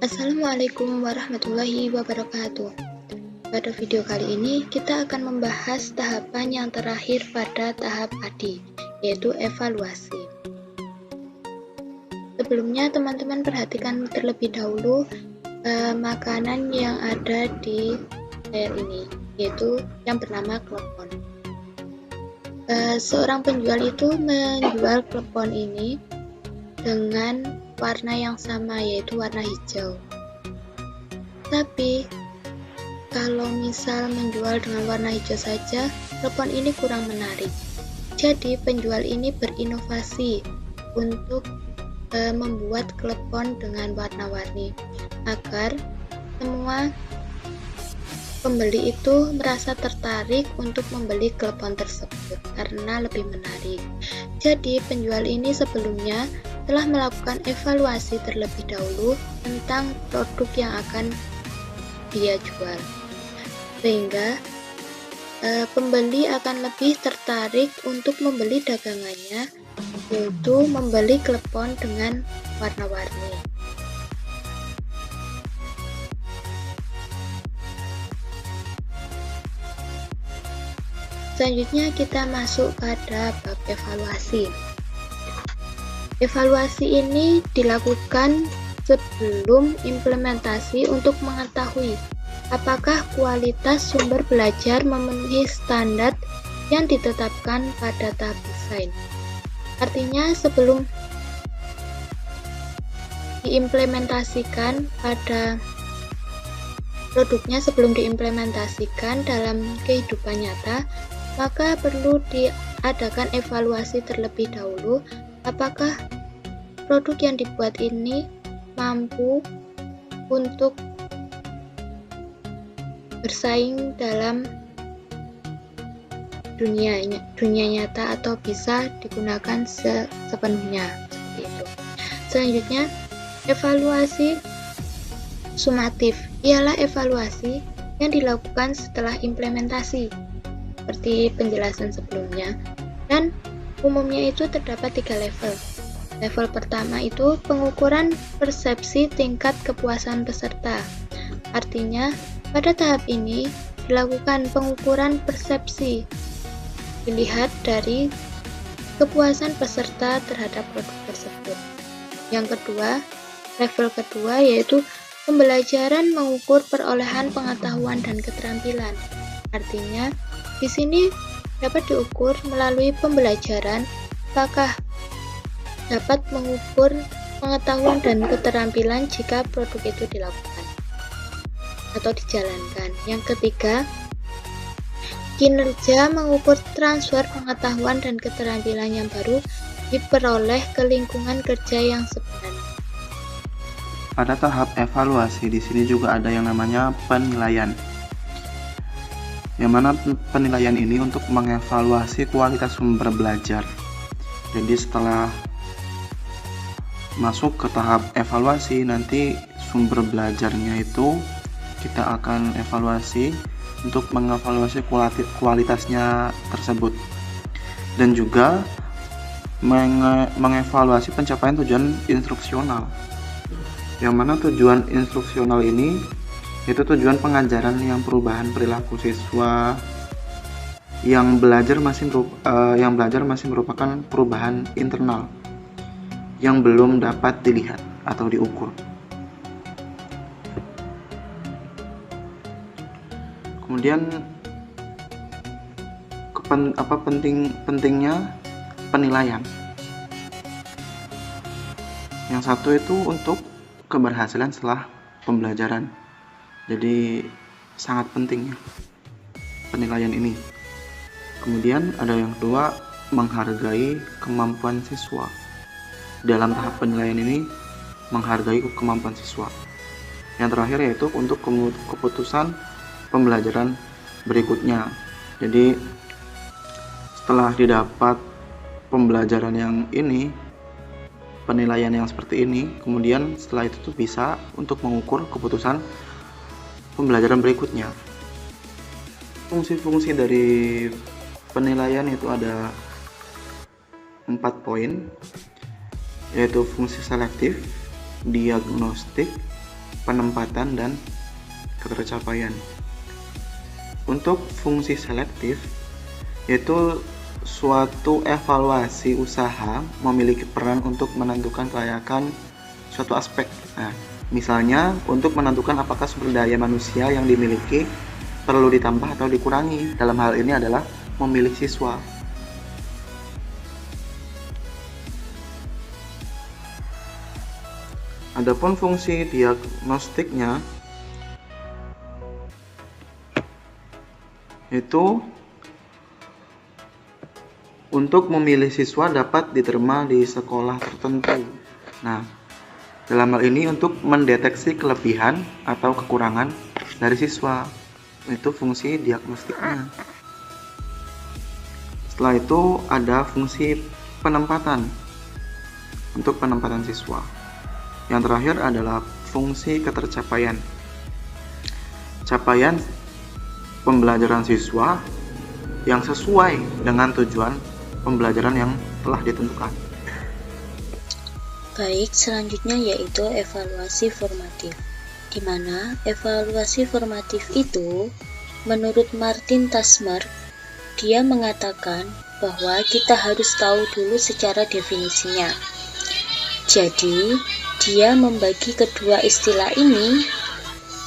Assalamualaikum warahmatullahi wabarakatuh. Pada video kali ini kita akan membahas tahapan yang terakhir pada tahap ADI, yaitu evaluasi. Sebelumnya teman-teman perhatikan terlebih dahulu makanan yang ada di layar ini, yaitu yang bernama klepon. Seorang penjual itu menjual klepon ini dengan warna yang sama, yaitu warna hijau. Tapi kalau misal menjual dengan warna hijau saja, klepon ini kurang menarik. Jadi penjual ini berinovasi untuk membuat klepon dengan warna-warni agar semua pembeli itu merasa tertarik untuk membeli klepon tersebut karena lebih menarik. Jadi penjual ini sebelumnya telah melakukan evaluasi terlebih dahulu tentang produk yang akan dia jual, sehingga pembeli akan lebih tertarik untuk membeli dagangannya, yaitu membeli klepon dengan warna-warni. Selanjutnya kita masuk pada bab evaluasi. Evaluasi ini dilakukan sebelum implementasi untuk mengetahui apakah kualitas sumber belajar memenuhi standar yang ditetapkan pada tahap desain. Artinya sebelum diimplementasikan pada produknya, sebelum diimplementasikan dalam kehidupan nyata, maka perlu diadakan evaluasi terlebih dahulu apakah produk yang dibuat ini mampu untuk bersaing dalam dunia nyata atau bisa digunakan sepenuhnya, seperti itu. Selanjutnya, evaluasi sumatif ialah evaluasi yang dilakukan setelah implementasi, seperti penjelasan sebelumnya, dan umumnya itu terdapat 3 level. Level pertama itu pengukuran persepsi tingkat kepuasan peserta. Artinya, pada tahap ini dilakukan pengukuran persepsi, dilihat dari kepuasan peserta terhadap produk tersebut. Yang kedua, level kedua yaitu pembelajaran mengukur perolehan pengetahuan dan keterampilan. Artinya, di sini dapat diukur melalui pembelajaran apakah dapat mengukur pengetahuan dan keterampilan jika produk itu dilakukan atau dijalankan. Yang ketiga, kinerja mengukur transfer pengetahuan dan keterampilan yang baru diperoleh ke lingkungan kerja yang sebenarnya. Pada tahap evaluasi di sini juga ada yang namanya penilaian. Yang mana penilaian ini untuk mengevaluasi kualitas sumber belajar. Jadi setelah masuk ke tahap evaluasi, nanti sumber belajarnya itu kita akan evaluasi untuk mengevaluasi kualitasnya tersebut, dan juga mengevaluasi pencapaian tujuan instruksional, yang mana tujuan instruksional ini itu tujuan pengajaran yang perubahan perilaku siswa yang belajar masih merupakan perubahan internal yang belum dapat dilihat atau diukur. Kemudian pentingnya penilaian. Yang satu itu untuk keberhasilan setelah pembelajaran. Jadi sangat penting ya penilaian ini. Kemudian ada yang kedua, menghargai kemampuan siswa. Dalam tahap penilaian ini menghargai kemampuan siswa. Yang terakhir yaitu untuk keputusan pembelajaran berikutnya. Jadi setelah didapat pembelajaran yang ini, penilaian yang seperti ini, kemudian setelah itu tuh bisa untuk mengukur keputusan pembelajaran berikutnya. Fungsi-fungsi dari penilaian itu ada 4 poin, yaitu fungsi selektif, diagnostik, penempatan, dan ketercapaian. Untuk fungsi selektif, yaitu suatu evaluasi usaha memiliki peran untuk menentukan kelayakan suatu aspek. Nah, misalnya untuk menentukan apakah sumber daya manusia yang dimiliki perlu ditambah atau dikurangi. Dalam hal ini adalah memilih siswa. Adapun fungsi diagnostiknya itu untuk memilih siswa dapat diterima di sekolah tertentu. Nah, dalam hal ini untuk mendeteksi kelebihan atau kekurangan dari siswa. Itu fungsi diagnostiknya. Setelah itu ada fungsi penempatan untuk penempatan siswa. Yang terakhir adalah fungsi ketercapaian. Capaian pembelajaran siswa yang sesuai dengan tujuan pembelajaran yang telah ditentukan. Baik, selanjutnya yaitu evaluasi formatif, di mana evaluasi formatif itu menurut Martin Tasmer, dia mengatakan bahwa kita harus tahu dulu secara definisinya. Jadi, dia membagi kedua istilah ini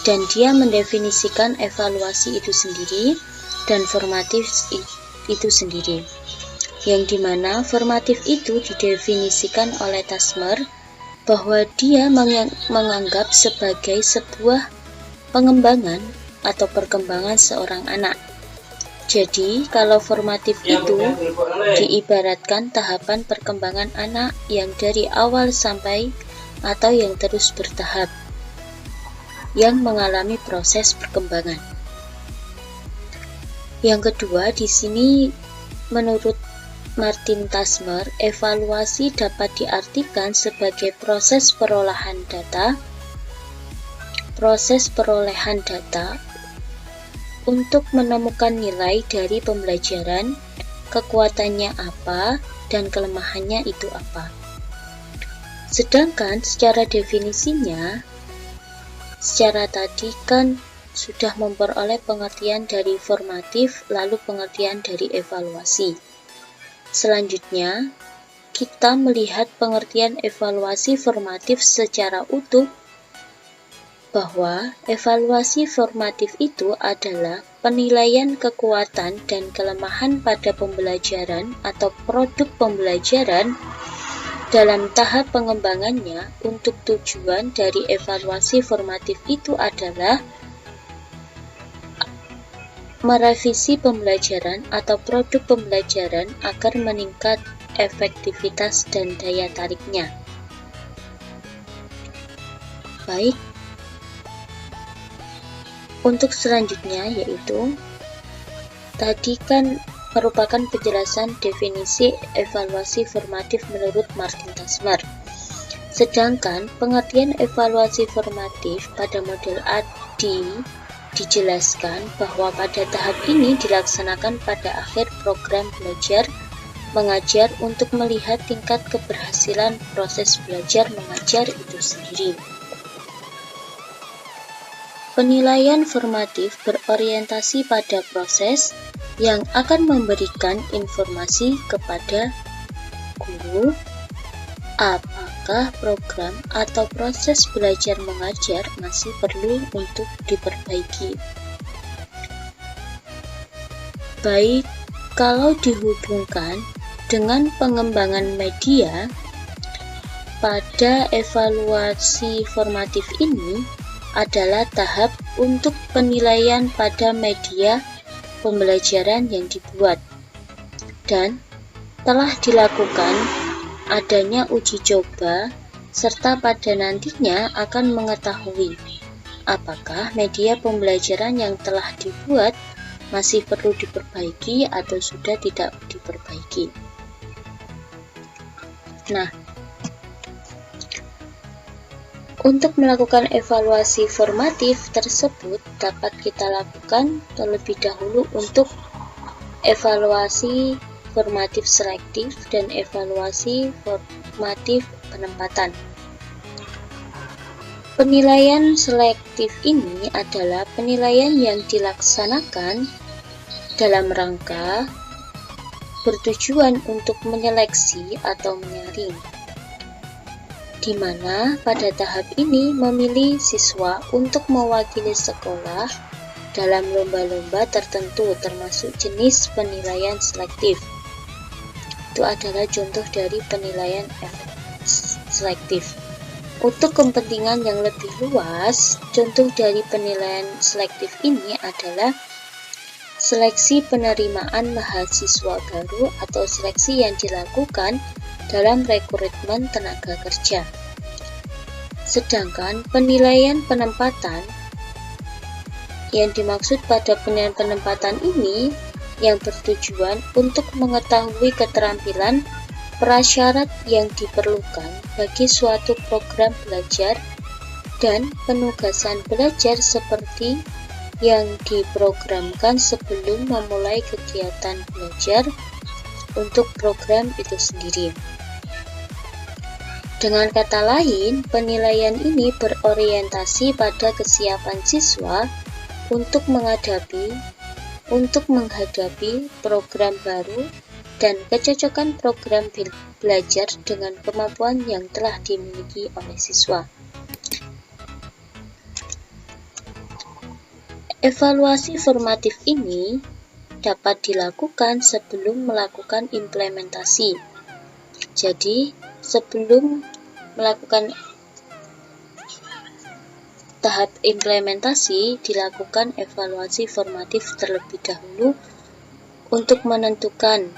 dan dia mendefinisikan evaluasi itu sendiri dan formatif itu sendiri. Yang dimana formatif itu didefinisikan oleh Tasmer bahwa dia menganggap sebagai sebuah pengembangan atau perkembangan seorang anak. Jadi, kalau formatif itu diibaratkan tahapan perkembangan anak yang dari awal sampai atau yang terus bertahap, yang mengalami proses perkembangan. Yang kedua, di sini menurut Martin Tasmer, evaluasi dapat diartikan sebagai proses perolehan data untuk menemukan nilai dari pembelajaran, kekuatannya apa, dan kelemahannya itu apa. Sedangkan secara definisinya, secara tadi kan sudah memperoleh pengertian dari formatif, lalu pengertian dari evaluasi. Selanjutnya, kita melihat pengertian evaluasi formatif secara utuh, bahwa evaluasi formatif itu adalah penilaian kekuatan dan kelemahan pada pembelajaran atau produk pembelajaran dalam tahap pengembangannya. Untuk tujuan dari evaluasi formatif itu adalah merevisi pembelajaran atau produk pembelajaran agar meningkat efektivitas dan daya tariknya. Baik, untuk selanjutnya yaitu tadi kan merupakan penjelasan definisi evaluasi formatif menurut Martin Tasmer. Sedangkan pengertian evaluasi formatif pada model ADDIE dijelaskan bahwa pada tahap ini dilaksanakan pada akhir program belajar mengajar untuk melihat tingkat keberhasilan proses belajar mengajar itu sendiri. Penilaian formatif berorientasi pada proses yang akan memberikan informasi kepada guru apakah program atau proses belajar mengajar masih perlu untuk diperbaiki. Baik, kalau dihubungkan dengan pengembangan media, pada evaluasi formatif ini adalah tahap untuk penilaian pada media pembelajaran yang dibuat dan telah dilakukan adanya uji coba, serta pada nantinya akan mengetahui apakah media pembelajaran yang telah dibuat masih perlu diperbaiki atau sudah tidak diperbaiki. Nah, untuk melakukan evaluasi formatif tersebut dapat kita lakukan terlebih dahulu untuk evaluasi formatif selektif dan evaluasi formatif penempatan. Penilaian selektif ini adalah penilaian yang dilaksanakan dalam rangka bertujuan untuk menyeleksi atau menyaring, di mana pada tahap ini memilih siswa untuk mewakili sekolah dalam lomba-lomba tertentu termasuk jenis penilaian selektif. Itu adalah contoh dari penilaian selektif. Untuk kepentingan yang lebih luas, contoh dari penilaian selektif ini adalah seleksi penerimaan mahasiswa baru atau seleksi yang dilakukan dalam rekrutmen tenaga kerja. Sedangkan penilaian penempatan yang dimaksud pada penilaian penempatan ini yang bertujuan untuk mengetahui keterampilan prasyarat yang diperlukan bagi suatu program belajar dan penugasan belajar seperti yang diprogramkan sebelum memulai kegiatan belajar untuk program itu sendiri. Dengan kata lain, penilaian ini berorientasi pada kesiapan siswa untuk menghadapi program baru dan kecocokan program belajar dengan kemampuan yang telah dimiliki oleh siswa. Evaluasi formatif ini dapat dilakukan sebelum melakukan implementasi. Jadi, sebelum melakukan tahap implementasi, dilakukan evaluasi formatif terlebih dahulu untuk menentukan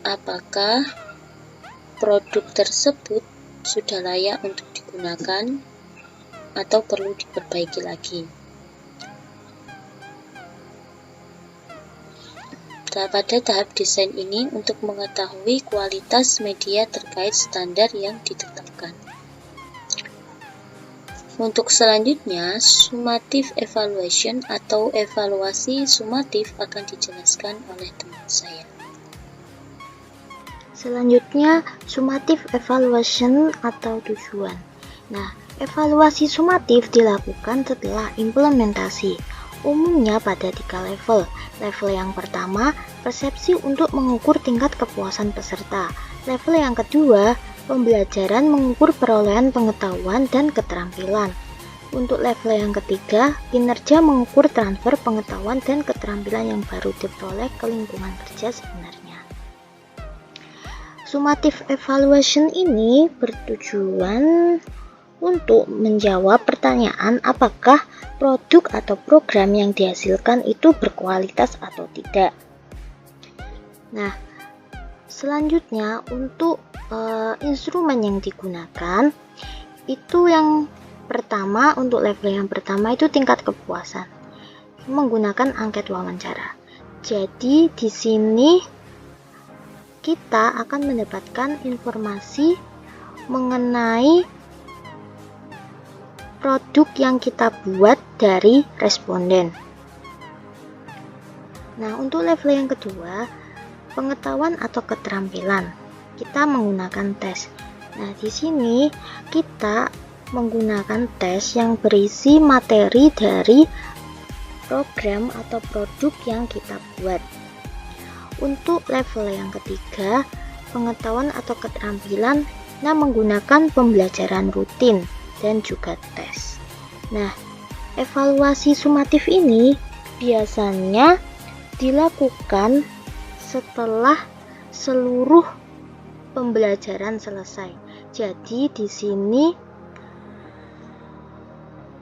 apakah produk tersebut sudah layak untuk digunakan atau perlu diperbaiki lagi. Pada tahap desain ini untuk mengetahui kualitas media terkait standar yang ditetapkan. Untuk selanjutnya, summative evaluation atau evaluasi sumatif akan dijelaskan oleh teman saya. Selanjutnya, summative evaluation atau tujuan. Nah, evaluasi sumatif dilakukan setelah implementasi. Umumnya pada 3 level. Level yang pertama, persepsi untuk mengukur tingkat kepuasan peserta. Level yang kedua, pembelajaran mengukur perolehan pengetahuan dan keterampilan. Untuk level yang ketiga, kinerja mengukur transfer pengetahuan dan keterampilan yang baru diperoleh ke lingkungan kerja sebenarnya. Summative evaluation ini bertujuan untuk menjawab pertanyaan apakah produk atau program yang dihasilkan itu berkualitas atau tidak. Nah, selanjutnya untuk instrumen yang digunakan itu yang pertama, untuk level yang pertama itu tingkat kepuasan menggunakan angket wawancara. Jadi di sini kita akan mendapatkan informasi mengenai produk yang kita buat dari responden. Nah, untuk level yang kedua, pengetahuan atau keterampilan, kita menggunakan tes. Nah, di sini kita menggunakan tes yang berisi materi dari program atau produk yang kita buat. Untuk level yang ketiga, pengetahuan atau keterampilan, menggunakan pembelajaran rutin dan juga tes. Nah, evaluasi sumatif ini biasanya dilakukan setelah seluruh pembelajaran selesai. Jadi di sini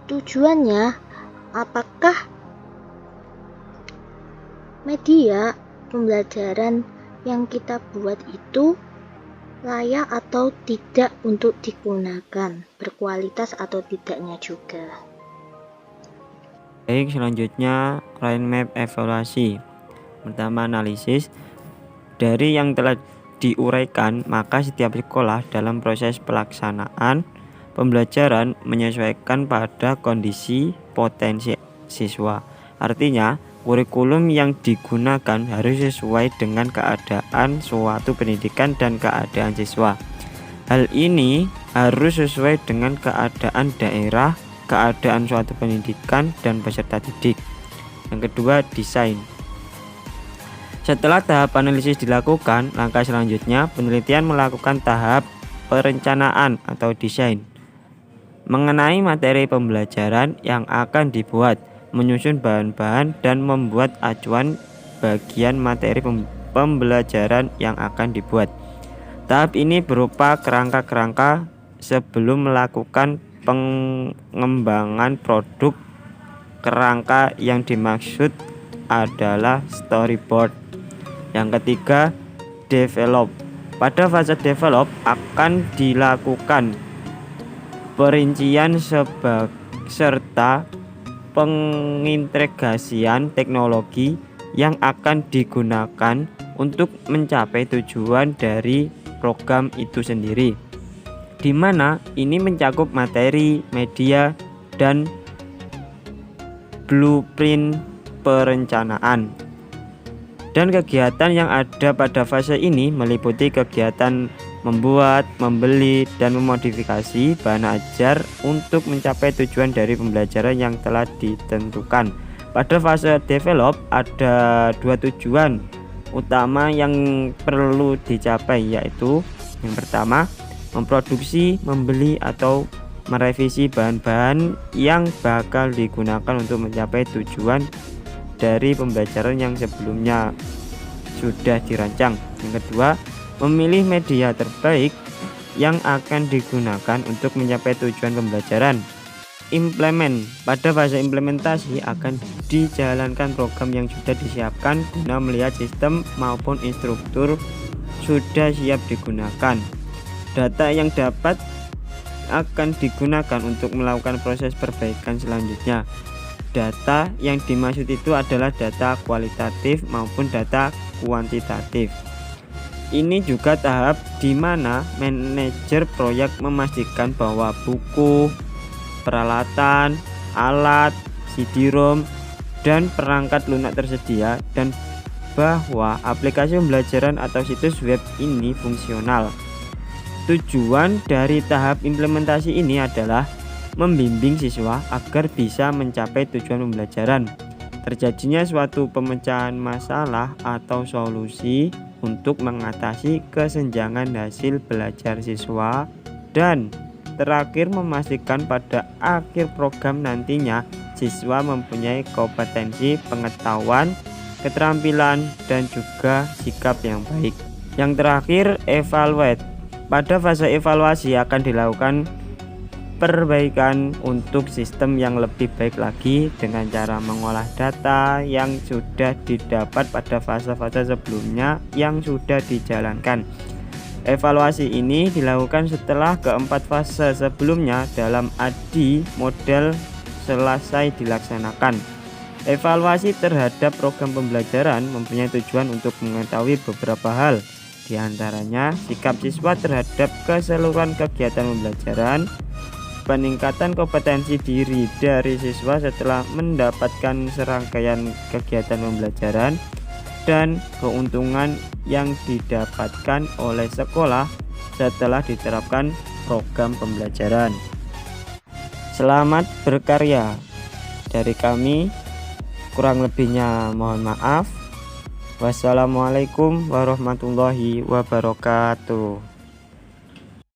tujuannya apakah media pembelajaran yang kita buat itu layak atau tidak untuk digunakan, berkualitas atau tidaknya juga. Baik, selanjutnya mind map evaluasi. Pertama, analisis. Dari yang telah diuraikan, maka setiap sekolah dalam proses pelaksanaan pembelajaran menyesuaikan pada kondisi potensi siswa. Artinya, kurikulum yang digunakan harus sesuai dengan keadaan suatu pendidikan dan keadaan siswa. Hal ini harus sesuai dengan keadaan daerah, keadaan suatu pendidikan, dan peserta didik. Yang kedua, desain. Setelah tahap analisis dilakukan, langkah selanjutnya penelitian melakukan tahap perencanaan atau desain mengenai materi pembelajaran yang akan dibuat, menyusun bahan-bahan, dan membuat acuan bagian materi pembelajaran yang akan dibuat. Tahap ini berupa kerangka-kerangka sebelum melakukan pengembangan produk. Kerangka yang dimaksud adalah storyboard. Yang ketiga, develop. Pada fase develop akan dilakukan perincian serta pengintegrasian teknologi yang akan digunakan untuk mencapai tujuan dari program itu sendiri, di mana ini mencakup materi, media, dan blueprint perencanaan. Dan kegiatan yang ada pada fase ini meliputi kegiatan membuat, membeli, dan memodifikasi bahan ajar untuk mencapai tujuan dari pembelajaran yang telah ditentukan. Pada fase develop ada 2 tujuan utama yang perlu dicapai, yaitu yang pertama, memproduksi, membeli, atau merevisi bahan-bahan yang bakal digunakan untuk mencapai tujuan dari pembelajaran yang sebelumnya sudah dirancang. Yang kedua, memilih media terbaik yang akan digunakan untuk mencapai tujuan pembelajaran. Implement. Pada fase implementasi akan dijalankan program yang sudah disiapkan guna melihat sistem maupun instruktur sudah siap digunakan. Data yang dapat akan digunakan untuk melakukan proses perbaikan selanjutnya. Data yang dimaksud itu adalah data kualitatif maupun data kuantitatif. Ini juga tahap di mana manajer proyek memastikan bahwa buku, peralatan, alat, CD-ROM, dan perangkat lunak tersedia, dan bahwa aplikasi pembelajaran atau situs web ini fungsional. Tujuan dari tahap implementasi ini adalah membimbing siswa agar bisa mencapai tujuan pembelajaran, terjadinya suatu pemecahan masalah atau solusi untuk mengatasi kesenjangan hasil belajar siswa, dan terakhir memastikan pada akhir program nantinya siswa mempunyai kompetensi, pengetahuan, keterampilan, dan juga sikap yang baik. Yang terakhir, evaluate. Pada fase evaluasi akan dilakukan perbaikan untuk sistem yang lebih baik lagi dengan cara mengolah data yang sudah didapat pada fase-fase sebelumnya yang sudah dijalankan. Evaluasi ini dilakukan setelah keempat fase sebelumnya dalam ADI model selesai dilaksanakan. Evaluasi terhadap program pembelajaran mempunyai tujuan untuk mengetahui beberapa hal, di antaranya sikap siswa terhadap keseluruhan kegiatan pembelajaran, peningkatan kompetensi diri dari siswa setelah mendapatkan serangkaian kegiatan pembelajaran, dan keuntungan yang didapatkan oleh sekolah setelah diterapkan program pembelajaran. Selamat berkarya. Dari kami, kurang lebihnya mohon maaf. Wassalamualaikum warahmatullahi wabarakatuh.